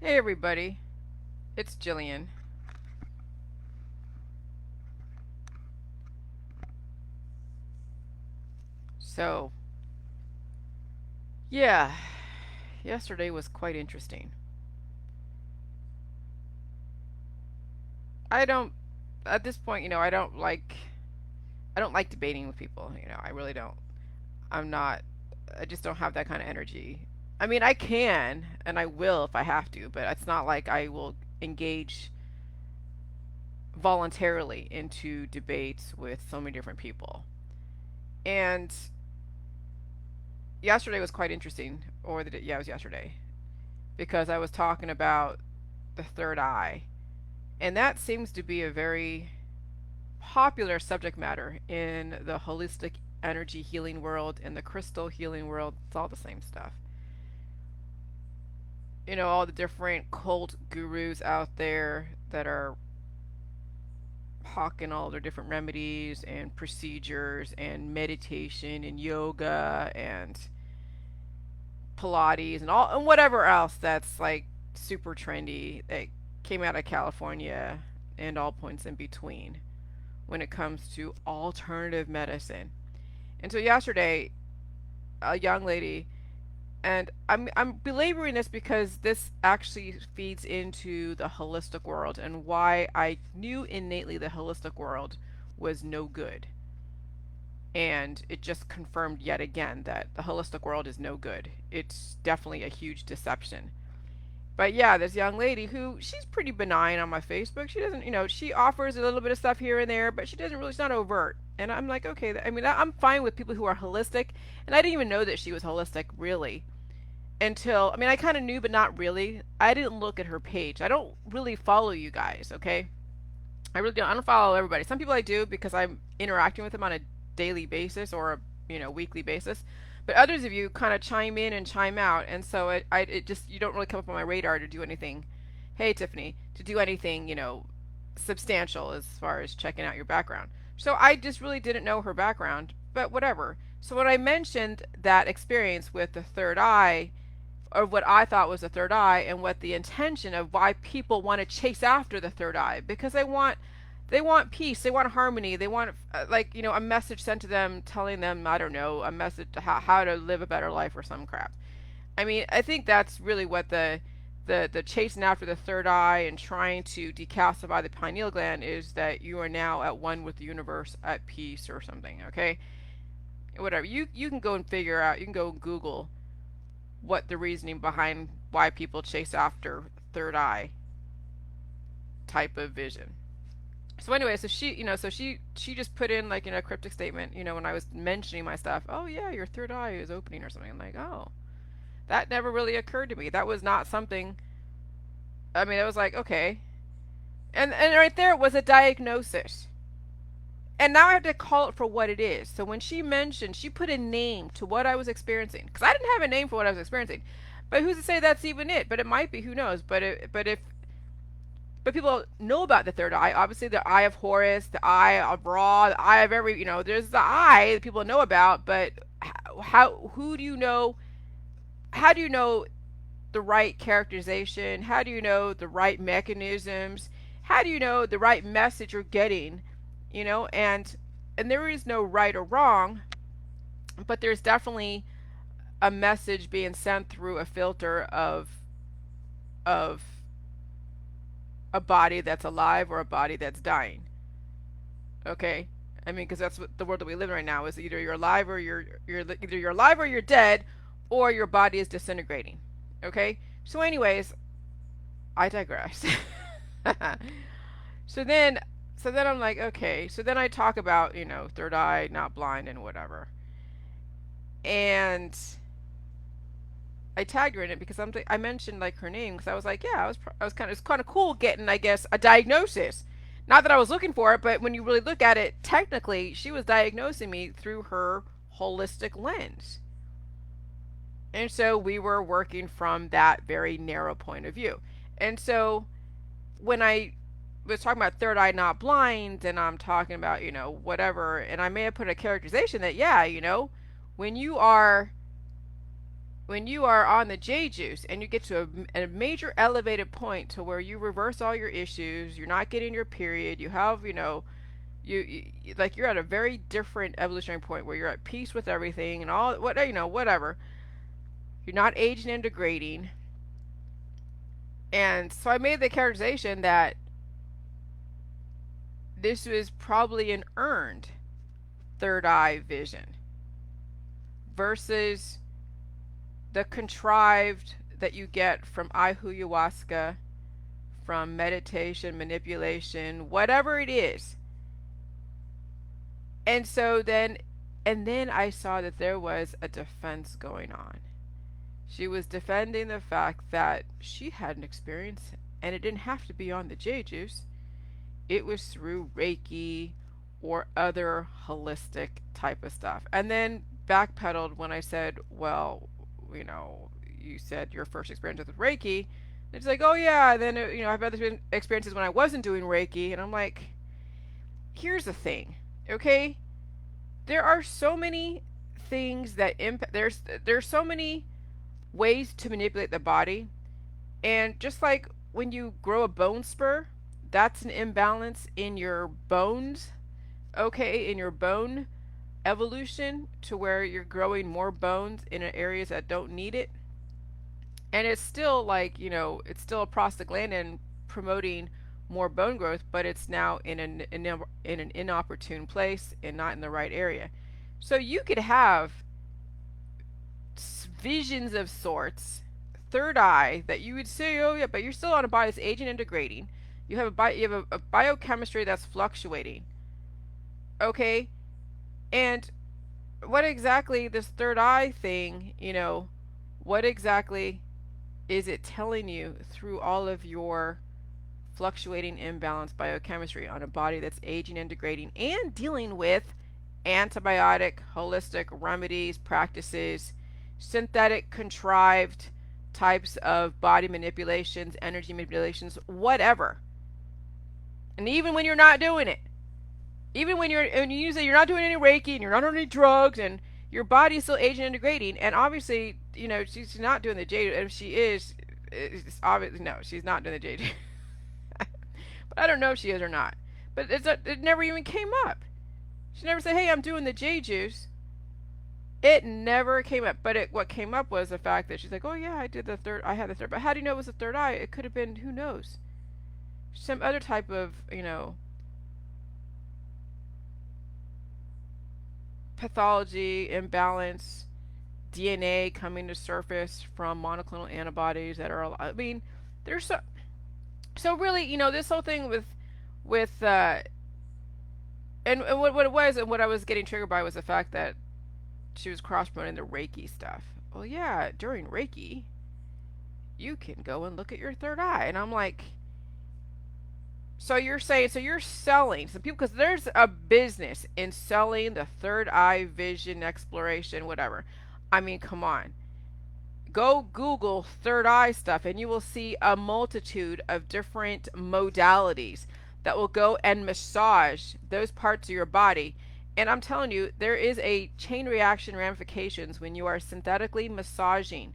Hey everybody, it's Jillian. So, yeah, yesterday was quite interesting. I don't at this point, I don't like debating with people, I really don't. I'm not I just don't have that kind of energy. I mean, I can and I will if I have to, but it's not like I will engage voluntarily into debates with so many different people. And yesterday was quite interesting, yeah, it was yesterday because I was talking about the third eye. And that seems to be a very popular subject matter in the holistic energy healing world and the crystal healing world. It's all the same stuff. All the different cult gurus out there that are hawking all their different remedies and procedures and meditation and yoga and Pilates and all and whatever else that's like super trendy that came out of California and all points in between when it comes to alternative medicine. And so yesterday, a young lady, and I'm belaboring this because this actually feeds into the holistic world and why I knew innately the holistic world was no good. And it just confirmed yet again that the holistic world is no good. It's definitely a huge deception. But yeah, this young lady who she's pretty benign on my Facebook. She doesn't, she offers a little bit of stuff here and there, but she doesn't really. She's not overt. And I'm like, okay. I mean, I'm fine with people who are holistic. And I didn't even know that she was holistic really until I mean, I kind of knew, but not really. I didn't look at her page. I don't really follow you guys. Okay, I really don't. I don't follow everybody. Some people I do because I'm interacting with them on a daily basis or a weekly basis. But others of you kind of chime in and chime out, and so it just you don't really come up on my radar to do anything. Hey Tiffany, to do anything substantial as far as checking out your background. So I just really didn't know her background, but whatever. So when I mentioned that experience with the third eye, or what I thought was the third eye, and what the intention of why people want to chase after the third eye, because they want peace, they want harmony, they want like a message sent to them telling them, I don't know, a message to how to live a better life or some crap. I mean, I think that's really what the chasing after the third eye and trying to decalcify the pineal gland is, that you are now at one with the universe, at peace or something. Okay, whatever, you can go and figure out, you can go Google what the reasoning behind why people chase after third eye type of vision. So anyway, so she just put in like a cryptic statement, when I was mentioning my stuff. Oh yeah, your third eye is opening or something. I'm like, oh, that never really occurred to me. That was not something. I mean, it was like, okay, and right there was a diagnosis. And now I have to call it for what it is. So when she mentioned, she put a name to what I was experiencing, because I didn't have a name for what I was experiencing. But who's to say that's even it? But it might be. Who knows? But people know about the third eye. Obviously, the eye of Horus, the eye of Ra, the eye of every. There's the eye that people know about. But who do you know? How do you know the right characterization? How do you know the right mechanisms? How do you know the right message you're getting? And there is no right or wrong, but there's definitely a message being sent through a filter of a body that's alive or a body that's dying. Okay, I mean, because that's what the world that we live in right now is: either you're alive or you're alive or you're dead, or your body is disintegrating. Okay, so anyways, I digress. so then so then I'm like, okay. So then I talk about, third eye, not blind, and whatever. And I tagged her in it because I mentioned like her name because I was like, yeah, I was kind of it's kind of cool getting, I guess, a diagnosis. Not that I was looking for it, but when you really look at it, technically, she was diagnosing me through her holistic lens. And so we were working from that very narrow point of view. And so when I was talking about third eye not blind, and I'm talking about, whatever, and I may have put a characterization that, yeah, when you are when you are on the J juice and you get to a major elevated point to where you reverse all your issues, you're not getting your period, you have, like you're at a very different evolutionary point where you're at peace with everything and all what whatever. You're not aging and degrading. And so I made the characterization that this was probably an earned third eye vision versus the contrived that you get from ayahuasca, from meditation, manipulation, whatever it is. And so then I saw that there was a defense going on. She was defending the fact that she had an experience and it didn't have to be on the J juice. It was through Reiki or other holistic type of stuff. And then backpedaled when I said, well, you said your first experience with Reiki. And it's like, oh yeah, then, I've had experiences when I wasn't doing Reiki. And I'm like, here's the thing, okay? There are so many things that impact, there's so many ways to manipulate the body. And just like when you grow a bone spur, that's an imbalance in your bones, okay, in your bone evolution to where you're growing more bones in areas that don't need it. And it's still like, it's still a prostaglandin promoting more bone growth, but it's now in an inopportune place and not in the right area. So you could have visions of sorts, third eye, that you would say, oh yeah, but you're still on a body that's aging and degrading. You have a biochemistry that's fluctuating. Okay? And what exactly this third eye thing, what exactly is it telling you through all of your fluctuating imbalanced biochemistry on a body that's aging and degrading and dealing with antibiotic, holistic remedies, practices, synthetic, contrived types of body manipulations, energy manipulations, whatever. And even when you're not doing it, even when you say you're not doing any Reiki and you're not on any drugs and your body is still aging and degrading, and obviously, she's not doing the J. And if she is, it's obviously no, she's not doing the J. But I don't know if she is or not. But it never even came up. She never said, "Hey, I'm doing the J juice." It never came up. But what came up was the fact that she's like, "Oh yeah, I had the third." But how do you know it was the third eye? It could have been, who knows, some other type of, pathology, imbalance, DNA coming to surface from monoclonal antibodies that are, I mean, there's so really, this whole thing with and what it was and what I was getting triggered by was the fact that she was cross promoting the Reiki stuff. Well, yeah, during Reiki, you can go and look at your third eye, and I'm like, so you're saying, so you're selling some people, because there's a business in selling the third eye vision exploration, whatever. I mean, come on. Go Google third eye stuff and you will see a multitude of different modalities that will go and massage those parts of your body. And I'm telling you, there is a chain reaction ramifications when you are synthetically massaging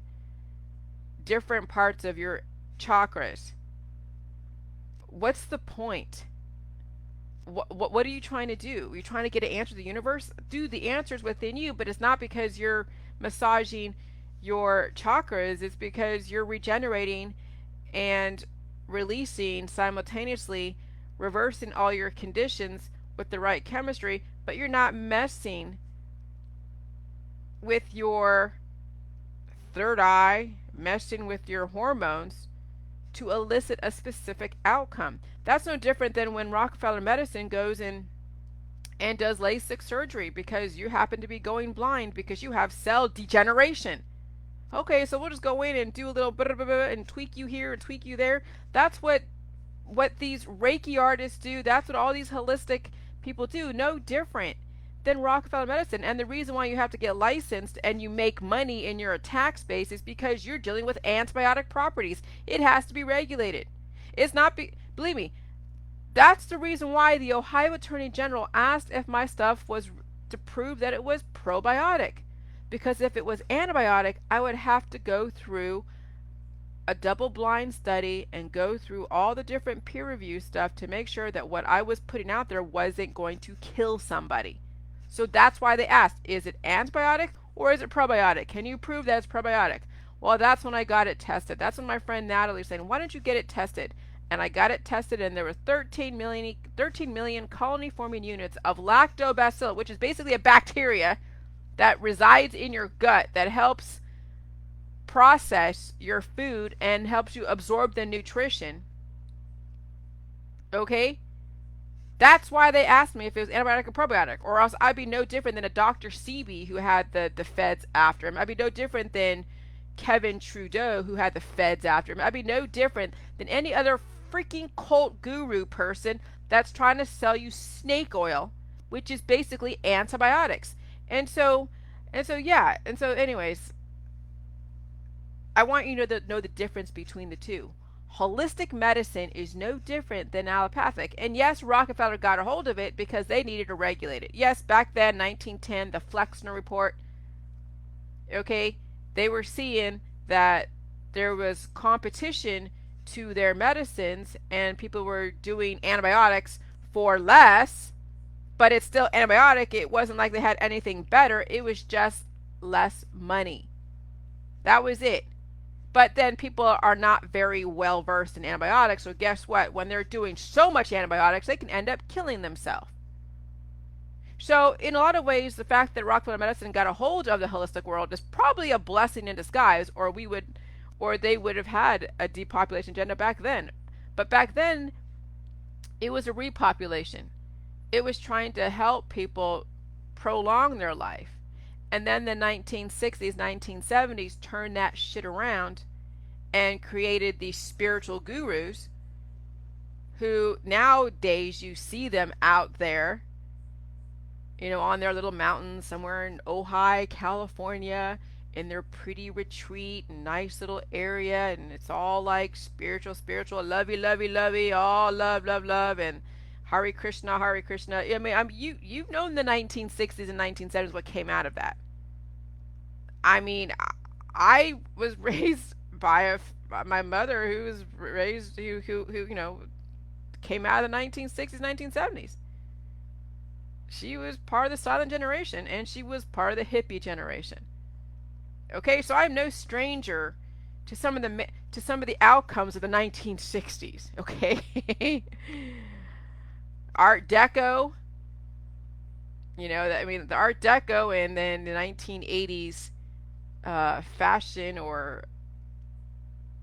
different parts of your chakras. What's the point? What are you trying to do? Are you trying to get an answer to the universe? Dude, the answer's within you, but it's not because you're massaging your chakras. It's because you're regenerating and releasing simultaneously, reversing all your conditions with the right chemistry, but you're not messing with your third eye, messing with your hormones to elicit a specific outcome. That's no different than when Rockefeller medicine goes in and does LASIK surgery because you happen to be going blind because you have cell degeneration. Okay, so we'll just go in and do a little blah, blah, blah, and tweak you here and tweak you there. That's what these Reiki artists do. That's what all these holistic people do. No different than Rockefeller medicine. And the reason why you have to get licensed and you make money in your tax base is because you're dealing with antibiotic properties. It has to be regulated. It's not, believe me, that's the reason why the Ohio Attorney General asked if my stuff was to prove that it was probiotic. Because if it was antibiotic, I would have to go through a double blind study and go through all the different peer review stuff to make sure that what I was putting out there wasn't going to kill somebody. So that's why they asked, is it antibiotic or is it probiotic? Can you prove that it's probiotic? Well, that's when I got it tested. That's when my friend Natalie was saying, why don't you get it tested? And I got it tested, and there were 13 million colony forming units of lactobacillus, which is basically a bacteria that resides in your gut that helps process your food and helps you absorb the nutrition. Okay? That's why they asked me if it was antibiotic or probiotic, or else I'd be no different than a Dr. Sebi who had the feds after him. I'd be no different than Kevin Trudeau who had the feds after him. I'd be no different than any other freaking cult guru person that's trying to sell you snake oil, which is basically antibiotics. Anyways, I want you to know the difference between the two. Holistic medicine is no different than allopathic. And yes, Rockefeller got a hold of it because they needed to regulate it. Yes, back then, 1910, the Flexner report, okay, they were seeing that there was competition to their medicines and people were doing antibiotics for less, but it's still antibiotic. It wasn't like they had anything better. It was just less money. That was it. But then people are not very well versed in antibiotics, so guess what? When they're doing so much antibiotics, they can end up killing themselves. So in a lot of ways, the fact that Rockefeller medicine got a hold of the holistic world is probably a blessing in disguise, or they would have had a depopulation agenda back then. But back then, it was a repopulation. It was trying to help people prolong their life. And then the 1960s, 1970s turned that shit around and created these spiritual gurus who nowadays you see them out there, on their little mountains somewhere in Ojai, California, in their pretty retreat, nice little area, and it's all like spiritual, lovey, lovey, lovey, all love, love, love, and Hare Krishna, Hare Krishna. I mean, you've known the 1960s and 1970s what came out of that. I mean, I was raised by my mother who was raised who came out of the 1960s, 1970s. She was part of the silent generation, and she was part of the hippie generation. Okay, so I'm no stranger to some of the outcomes of the 1960s. Okay, Art Deco. The Art Deco, and then the 1980s fashion or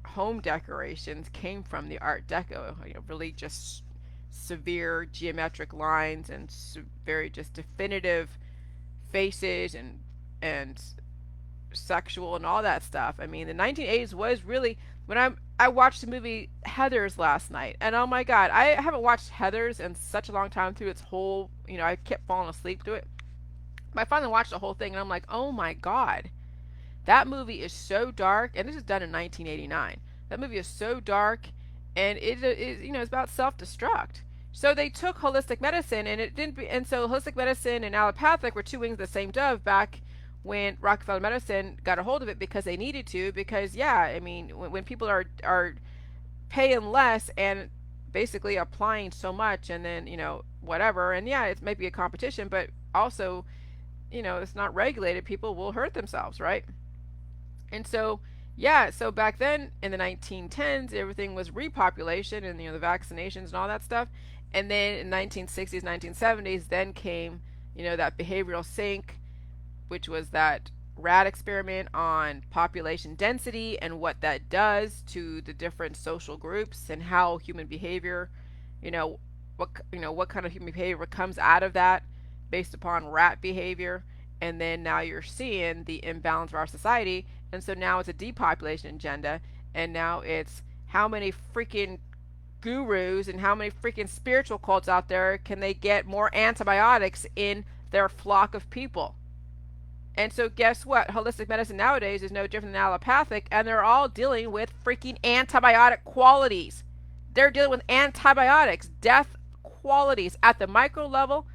home decorations came from the Art Deco. Really just severe geometric lines and very just definitive faces and sexual and all that stuff. I mean, the 1980s was really when I watched the movie Heathers last night, and oh my god, I haven't watched Heathers in such a long time through its whole. I kept falling asleep to it. But I finally watched the whole thing, and I'm like, oh my god, that movie is so dark, and this is done in 1989. That movie is so dark, and it is it's about self-destruct. So they took holistic medicine, and it didn't. And so holistic medicine and allopathic were two wings of the same dove back when Rockefeller medicine got a hold of it because they needed to. Because when people are paying less and basically applying so much, and then whatever, and yeah, it may be a competition, but also it's not regulated. People will hurt themselves, right? And so so back then in the 1910s, everything was repopulation and the vaccinations and all that stuff. And then in 1960s, 1970s, then came that behavioral sync, which was that rat experiment on population density and what that does to the different social groups and how human behavior, what kind of human behavior comes out of that based upon rat behavior. And then now you're seeing the imbalance of our society. And so now it's a depopulation agenda. And now it's how many freaking gurus and how many freaking spiritual cults out there can they get more antibiotics in their flock of people. And so guess what? Holistic medicine nowadays is no different than allopathic, and they're all dealing with freaking antibiotic qualities. They're dealing with antibiotics, death qualities at the micro level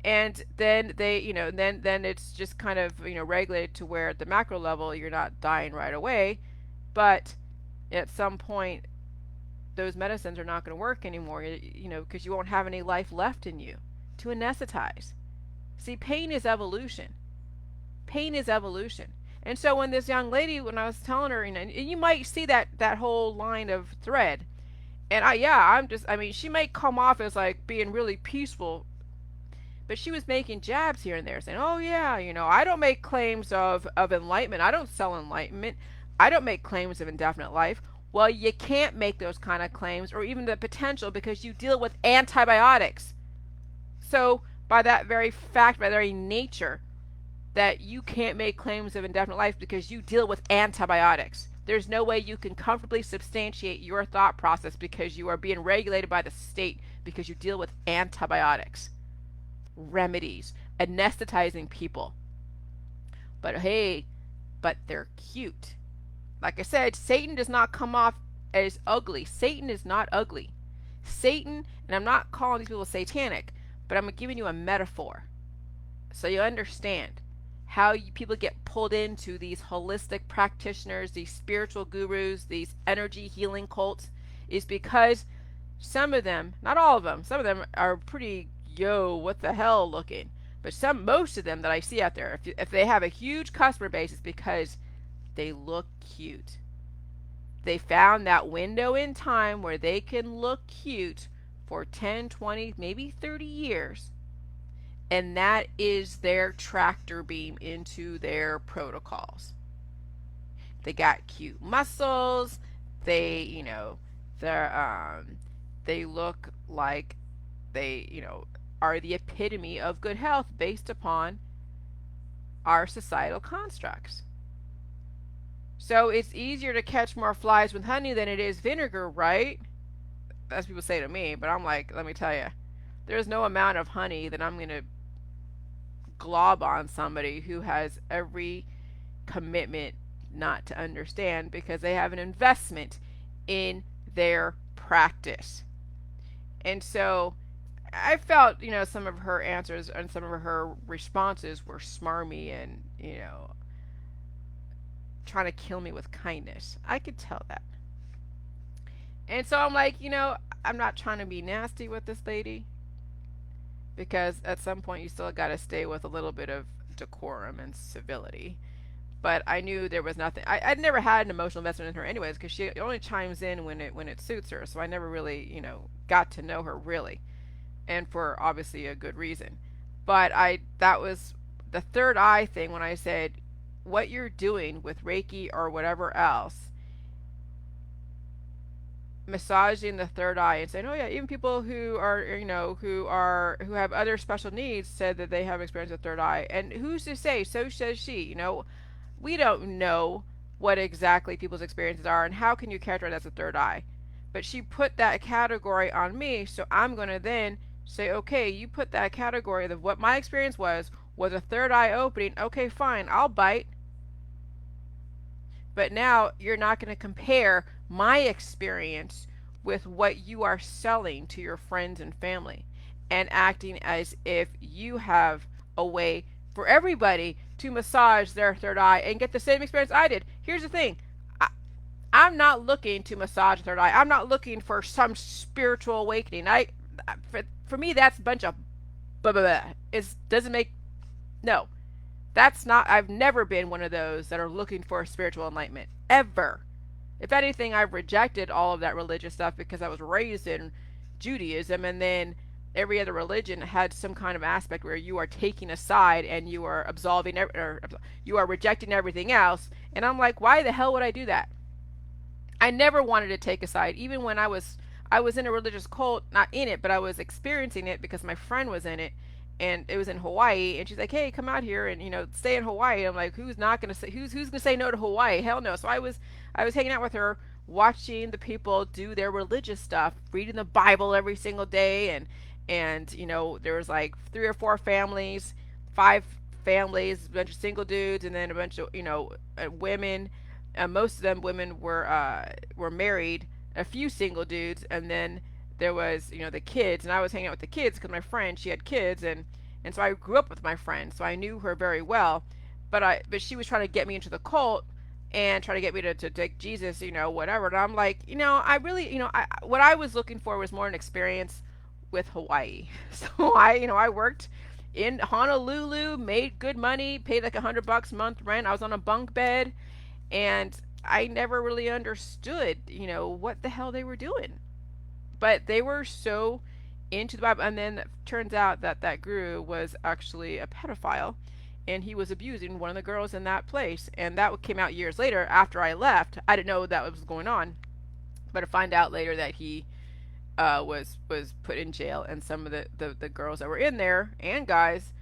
And then they, then it's just kind of, regulated to where at the macro level you're not dying right away, but at some point those medicines are not going to work anymore, because you won't have any life left in you to anesthetize. See, pain is evolution. Pain is evolution. And so when this young lady, when I was telling her, and you might see that whole line of thread, and she may come off as like being really peaceful, but she was making jabs here and there, saying, "Oh yeah, I don't make claims of enlightenment. I don't sell enlightenment. I don't make claims of indefinite life." Well, you can't make those kind of claims, or even the potential, because you deal with antibiotics. So, by that very fact, by that very nature, that you can't make claims of indefinite life because you deal with antibiotics. There's no way you can comfortably substantiate your thought process because you are being regulated by the state because you deal with antibiotics, remedies, anesthetizing people. But hey, but they're cute. Like I said, Satan does not come off as ugly. Satan is not ugly. Satan, and I'm not calling these people satanic, but I'm giving you a metaphor so you understand how people get pulled into these holistic practitioners, these spiritual gurus, these energy healing cults, is because some of them, not all of them, some of them are pretty what the hell looking. But most of them that I see out there, if they have a huge customer base, it's because they look cute. They found that window in time where they can look cute for 10, 20, maybe 30 years. And that is their tractor beam into their protocols. They got cute muscles. They, they look like they, are the epitome of good health based upon our societal constructs. So it's easier to catch more flies with honey than it is vinegar, right? That's what people say to me, but I'm like, let me tell you, there's no amount of honey that I'm going to glob on somebody who has every commitment not to understand because they have an investment in their practice. And so I felt, some of her answers and some of her responses were smarmy and, trying to kill me with kindness. I could tell that. And so I'm like, I'm not trying to be nasty with this lady because at some point you still got to stay with a little bit of decorum and civility. But I knew there was nothing. I'd never had an emotional investment in her anyways because she only chimes in when it suits her. So I never really, got to know her really. And for obviously a good reason. But that was the third eye thing when I said, what you're doing with Reiki or whatever else, massaging the third eye and saying, oh yeah, even people who are, who have other special needs said that they have experience with third eye. And who's to say? So says she. We don't know what exactly people's experiences are and how can you characterize as a third eye. But she put that category on me, so I'm going to then say, okay, you put that category of what my experience was a third eye opening. Okay, fine, I'll bite. But now you're not going to compare my experience with what you are selling to your friends and family and acting as if you have a way for everybody to massage their third eye and get the same experience I did. Here's the thing. I'm not looking to massage third eye. I'm not looking for some spiritual awakening. For me, that's a bunch of blah, blah, blah. It doesn't make, no. That's not, I've never been one of those that are looking for spiritual enlightenment. Ever. If anything, I've rejected all of that religious stuff because I was raised in Judaism, and then every other religion had some kind of aspect where you are taking a side and you are absolving, or you are rejecting everything else. And I'm like, why the hell would I do that? I never wanted to take a side, even when I was in a religious cult, not in it, but I was experiencing it because my friend was in it, and it was in Hawaii, and she's like, hey, come out here and, stay in Hawaii. I'm like, who's gonna say no to Hawaii? Hell no. So I was hanging out with her, watching the people do their religious stuff, reading the Bible every single day, and there was like 3 or 4 families, 5 families, a bunch of single dudes, and then a bunch of women. Most of them women were married, a few single dudes, and then there was the kids, and I was hanging out with the kids because my friend, she had kids, and And so I grew up with my friend, so I knew her very well. But she was trying to get me into the cult and try to get me to take Jesus, whatever. And I'm like, I really, what I was looking for was more an experience with Hawaii. So I worked in Honolulu, made good money, paid like $100 a month rent. I was on a bunk bed, and I never really understood, what the hell they were doing. But they were so into the Bible. And then it turns out that that guru was actually a pedophile, and he was abusing one of the girls in that place. And that came out years later after I left. I didn't know that was going on, but I find out later that he was put in jail, and some of the girls that were in there and guys,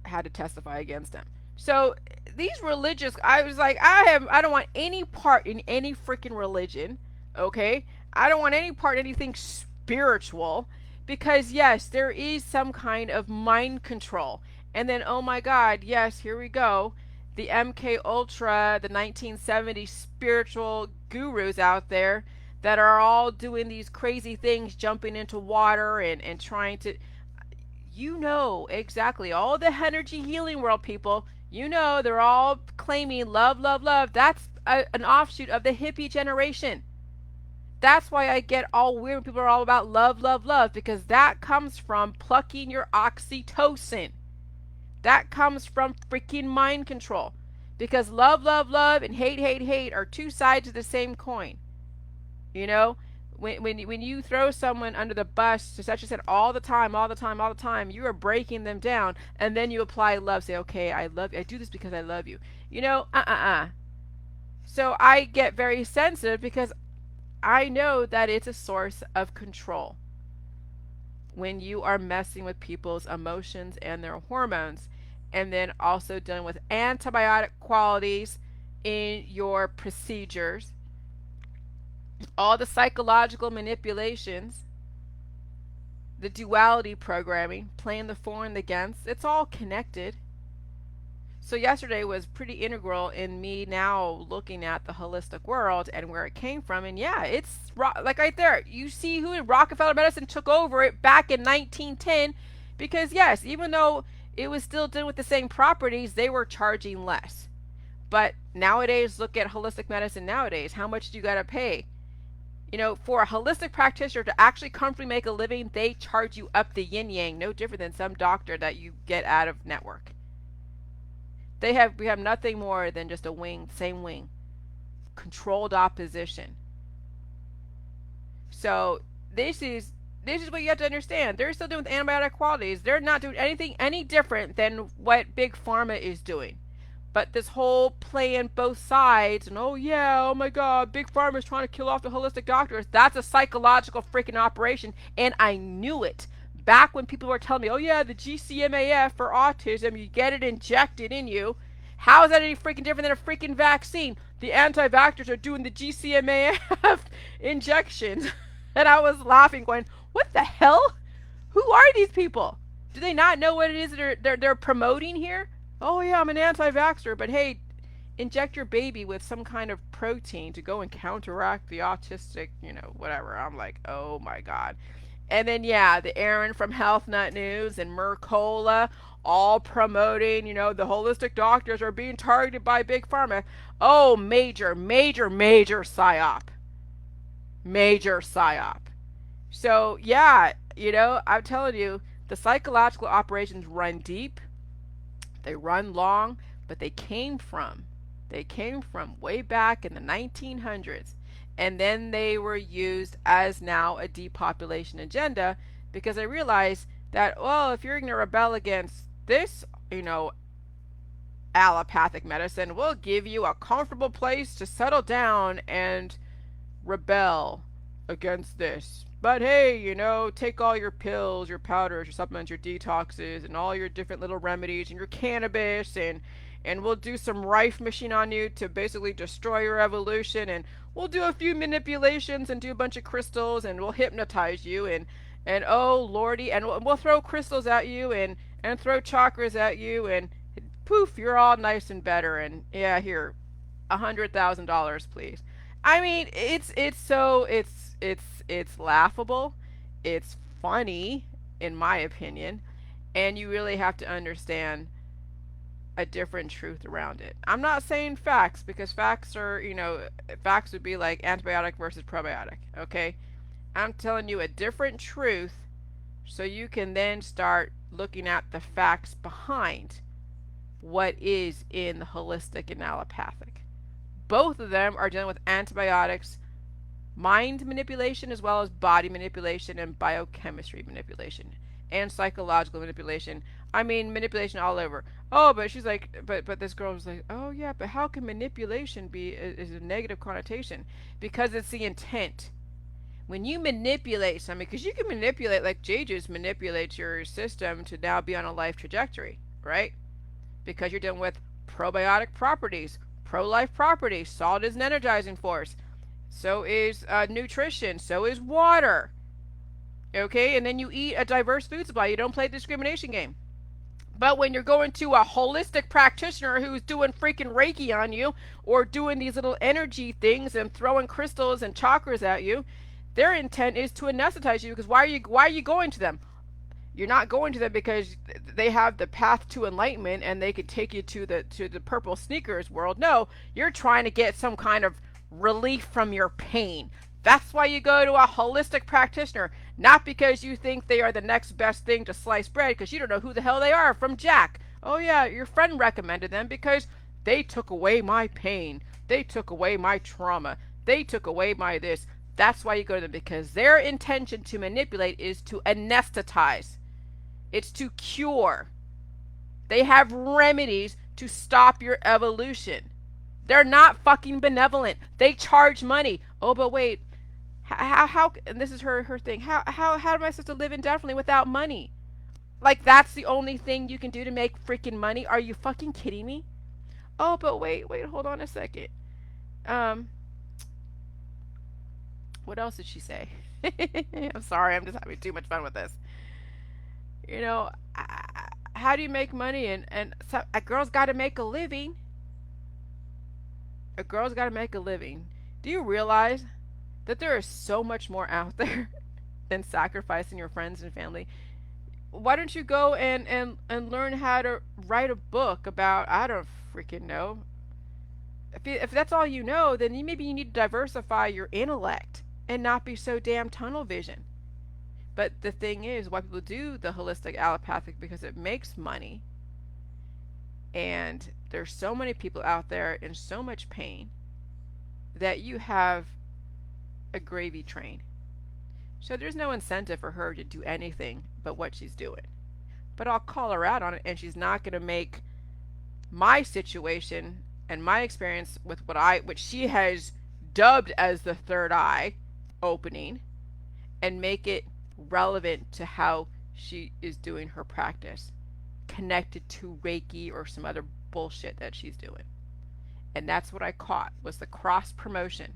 had to testify against him. So these religious, I was like, I don't want any part in any freaking religion. Okay, I don't want any part in anything spiritual, because yes, there is some kind of mind control. And then, oh my God, yes, here we go. The MK Ultra, the 1970s spiritual gurus out there that are all doing these crazy things, jumping into water and trying to, exactly, all the energy healing world people, they're all claiming love, love, love. That's an offshoot of the hippie generation. That's why I get all weird when people are all about love, love, love, because that comes from plucking your oxytocin. That comes from freaking mind control. Because love, love, love, and hate, hate, hate are two sides of the same coin. You know, when you throw someone under the bus to such a extent all the time, all the time, all the time, you are breaking them down, and then you apply love. Say, okay, I love you. I do this because I love you. So I get very sensitive because I know that it's a source of control when you are messing with people's emotions and their hormones, and then also dealing with antibiotic qualities in your procedures, all the psychological manipulations, the duality programming, playing the for and the against. It's all connected. So yesterday was pretty integral in me now looking at the holistic world and where it came from. And yeah, it's like right there. You see who in Rockefeller medicine took over it back in 1910, because yes, even though it was still dealing with the same properties, they were charging less. But nowadays, look at holistic medicine nowadays. How much do you got to pay? For a holistic practitioner to actually comfortably make a living, they charge you up the yin yang, no different than some doctor that you get out of network. We have nothing more than just a wing, same wing, controlled opposition. So this is what you have to understand. They're still doing with antibiotic qualities. They're not doing anything any different than what big pharma is doing. But this whole playing both sides, and oh yeah, oh my God, big pharma is trying to kill off the holistic doctors. That's a psychological freaking operation, and I knew it. Back when people were telling me, oh yeah, the GCMAF for autism, you get it injected in you. How is that any freaking different than a freaking vaccine? The anti-vaxxers are doing the GCMAF injections. And I was laughing, going, what the hell? Who are these people? Do they not know what it is they're promoting here? Oh yeah, I'm an anti-vaxxer, but hey, inject your baby with some kind of protein to go and counteract the autistic, whatever. I'm like, oh my God. And then, yeah, the Aaron from Health Nut News and Mercola all promoting, the holistic doctors are being targeted by Big Pharma. Oh, major, major, major psyop. Major psyop. So, yeah, I'm telling you, the psychological operations run deep. They run long, but they came from way back in the 1900s. And then they were used as now a depopulation agenda, because I realized that, well, if you're going to rebel against this, allopathic medicine, we'll give you a comfortable place to settle down and rebel against this. But hey, take all your pills, your powders, your supplements, your detoxes, and all your different little remedies, and your cannabis, and we'll do some rife machine on you to basically destroy your evolution, and we'll do a few manipulations and do a bunch of crystals, and we'll hypnotize you, and oh lordy, and we'll throw crystals at you, and throw chakras at you, and poof, you're all nice and better, and yeah, here, $100,000, please. I mean, it's laughable, it's funny, in my opinion, And you really have to understand a different truth around it. I'm not saying facts, because facts are, facts would be like antibiotic versus probiotic, okay? I'm telling you a different truth so you can then start looking at the facts behind what is in the holistic and allopathic. Both of them are dealing with antibiotics, mind manipulation, as well as body manipulation and biochemistry manipulation and psychological manipulation. I mean, manipulation all over. Oh, but she's like, but this girl was like, oh yeah, but how can manipulation be is a negative connotation? Because it's the intent. When you manipulate something, because you can manipulate, like J-Juice manipulates your system to now be on a life trajectory, right? Because you're dealing with probiotic properties, pro-life properties. Salt is an energizing force. So is nutrition. So is water. Okay, and then you eat a diverse food supply. You don't play the discrimination game. But when you're going to a holistic practitioner who's doing freaking Reiki on you, or doing these little energy things and throwing crystals and chakras at you, their intent is to anesthetize you. Because why are you going to them? You're not going to them because they have the path to enlightenment and they could take you to the purple sneakers world. No, you're trying to get some kind of relief from your pain. That's why you go to a holistic practitioner, not because you think they are the next best thing to slice bread, because you don't know who the hell they are from Jack. Oh yeah, your friend recommended them because they took away my pain. They took away my trauma. They took away my this. That's why you go to them, because their intention to manipulate is to anesthetize. It's to cure. They have remedies to stop your evolution. They're not fucking benevolent. They charge money. Oh, but wait. How and this is her thing. How am I supposed to live indefinitely without money? Like, that's the only thing you can do to make freaking money? Are you fucking kidding me? Oh, but wait, hold on a second. Um, what else did she say? I'm sorry, I'm just having too much fun with this. You know, how do you make money? And so, a girl's got to make a living. A girl's got to make a living. Do you realize that there is so much more out there than sacrificing your friends and family? Why don't you go and learn how to write a book about, I don't freaking know. If that's all you know, then maybe you need to diversify your intellect and not be so damn tunnel vision. But the thing is, why people do the holistic allopathic, because it makes money. And there's so many people out there in so much pain that you have a gravy train. So there's no incentive for her to do anything but what she's doing. But I'll call her out on it, and she's not going to make my situation and my experience with what she has dubbed as the third eye opening, and make it relevant to how she is doing her practice, connected to Reiki or some other bullshit that she's doing. And that's what I caught, was the cross promotion,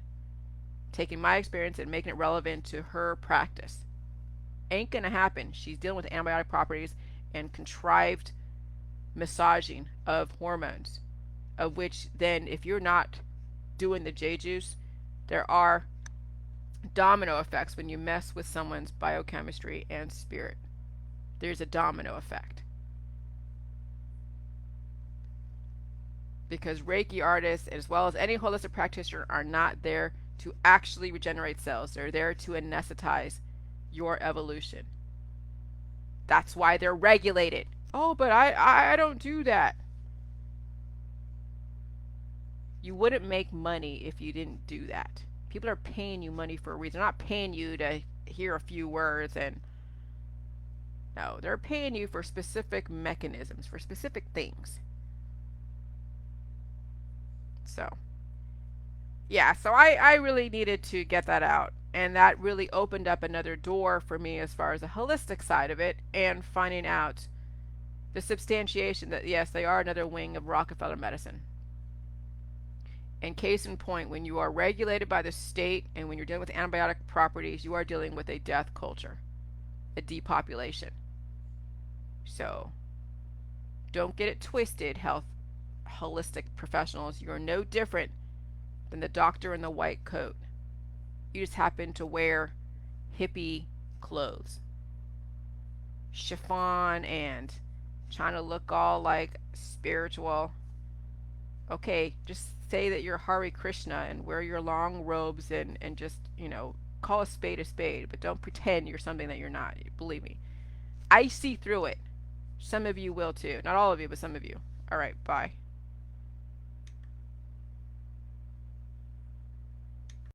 taking my experience and making it relevant to her practice. Ain't gonna happen. She's dealing with antibiotic properties and contrived massaging of hormones, of which then, if you're not doing the J juice, there are domino effects when you mess with someone's biochemistry and spirit. There's a domino effect. Because Reiki artists, as well as any holistic practitioner, are not there to actually regenerate cells. They're there to anesthetize your evolution. That's why they're regulated. Oh, but I don't do that. You wouldn't make money if you didn't do that. People are paying you money for a reason. They're not paying you to hear a few words and no, they're paying you for specific mechanisms, for specific things. So, yeah, so I really needed to get that out. And that really opened up another door for me as far as the holistic side of it, and finding out the substantiation that, yes, they are another wing of Rockefeller medicine. And case in point, when you are regulated by the state and when you're dealing with antibiotic properties, you are dealing with a death culture, a depopulation. So don't get it twisted, holistic professionals. You are no different than the doctor in the white coat. You just happen to wear hippie clothes. chiffon and trying to look all like spiritual. Okay, just say that you're Hare Krishna and wear your long robes and just, call a spade, but don't pretend you're something that you're not. Believe me. I see through it. Some of you will too. Not all of you, but some of you. All right, bye.